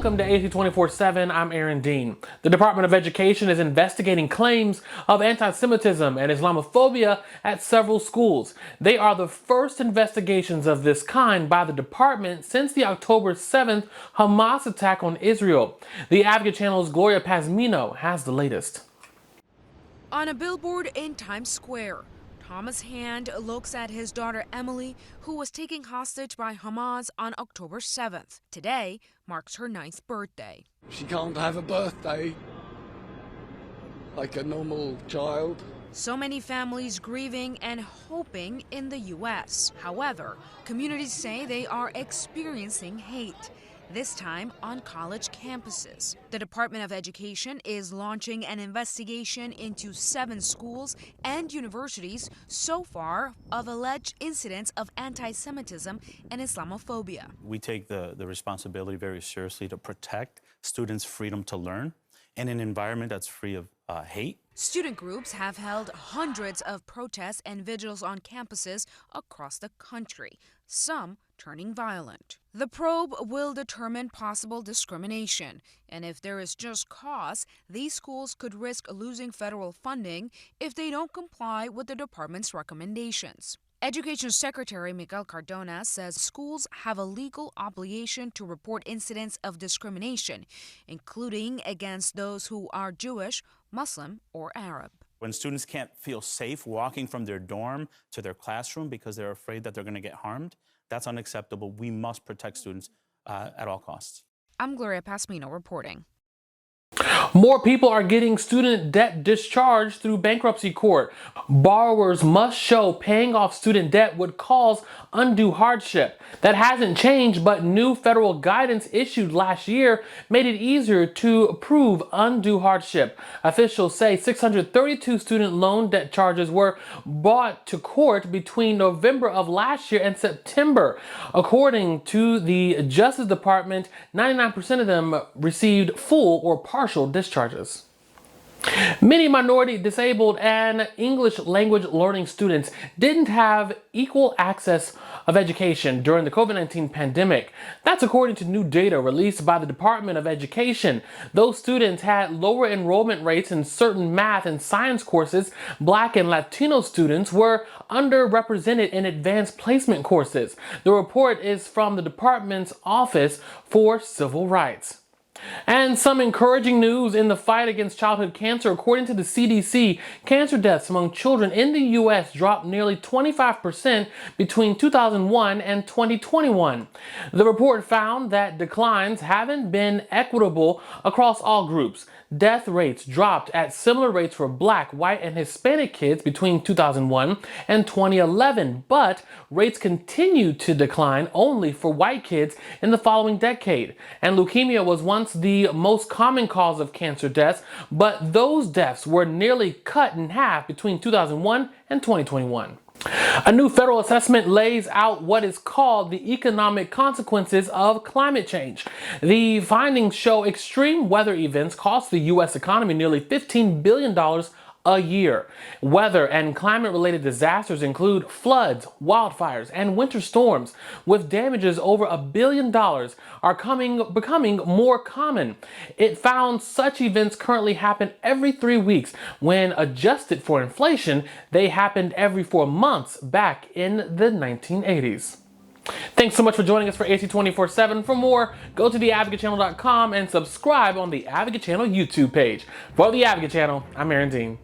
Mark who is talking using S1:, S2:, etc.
S1: welcome to AC 24/7. I'm Aaron Dean. The Department of Education is investigating claims of anti-Semitism and Islamophobia at several schools. They are the first investigations of this kind by the department since the October 7th Hamas attack on Israel. The Advocate Channel's Gloria Pazmino has the latest.
S2: On a billboard in Times Square, Thomas Hand looks at his daughter Emily, who was taken hostage by Hamas on October 7th. Today marks her 9th birthday.
S3: She can't have a birthday like a normal child.
S2: So many families grieving and hoping in the U.S. However, communities say they are experiencing hate, this time on college campuses. The Department of Education is launching an investigation into 7 schools and universities so far of alleged incidents of anti-Semitism and Islamophobia.
S4: We take the responsibility very seriously to protect students' freedom to learn in an environment that's free of hate.
S2: Student groups have held hundreds of protests and vigils on campuses across the country, some turning violent. The probe will determine possible discrimination, and if there is just cause, these schools could risk losing federal funding if they don't comply with the department's recommendations. Education Secretary Miguel Cardona says schools have a legal obligation to report incidents of discrimination, including against those who are Jewish, Muslim, or Arab.
S4: When students can't feel safe walking from their dorm to their classroom because they're afraid that they're going to get harmed, that's unacceptable. We must protect students at all costs.
S2: I'm Gloria Pazmino reporting.
S1: More people are getting student debt discharged through bankruptcy court. Borrowers must show paying off student debt would cause undue hardship. That hasn't changed, but new federal guidance issued last year made it easier to prove undue hardship. Officials say 632 student loan debt charges were brought to court between November of last year and September. According to the Justice Department, 99% of them received full or partial discharges. Many minority, disabled, and English language learning students didn't have equal access of education during the COVID-19 pandemic. That's according to new data released by the Department of Education. Those students had lower enrollment rates in certain math and science courses. Black and Latino students were underrepresented in advanced placement courses. The report is from the department's Office for Civil Rights. And some encouraging news in the fight against childhood cancer. According to the CDC, cancer deaths among children in the U.S. dropped nearly 25% between 2001 and 2021. The report found that declines haven't been equitable across all groups. Death rates dropped at similar rates for Black, white, and Hispanic kids between 2001 and 2011, but rates continued to decline only for white kids in the following decade. And leukemia was once the most common cause of cancer deaths, but those deaths were nearly cut in half between 2001 and 2021. A new federal assessment lays out what is called the economic consequences of climate change. The findings show extreme weather events cost the U.S. economy nearly $15 billion a year. Weather and climate-related disasters include floods, wildfires, and winter storms, with damages over $1 billion are becoming more common. It found such events currently happen every 3 weeks. When adjusted for inflation, they happened every 4 months back in the 1980s. Thanks so much for joining us for AC 24/7. For more, go to theadvocatechannel.com and subscribe on the Advocate Channel YouTube page. For the Advocate Channel, I'm Aaron Dean.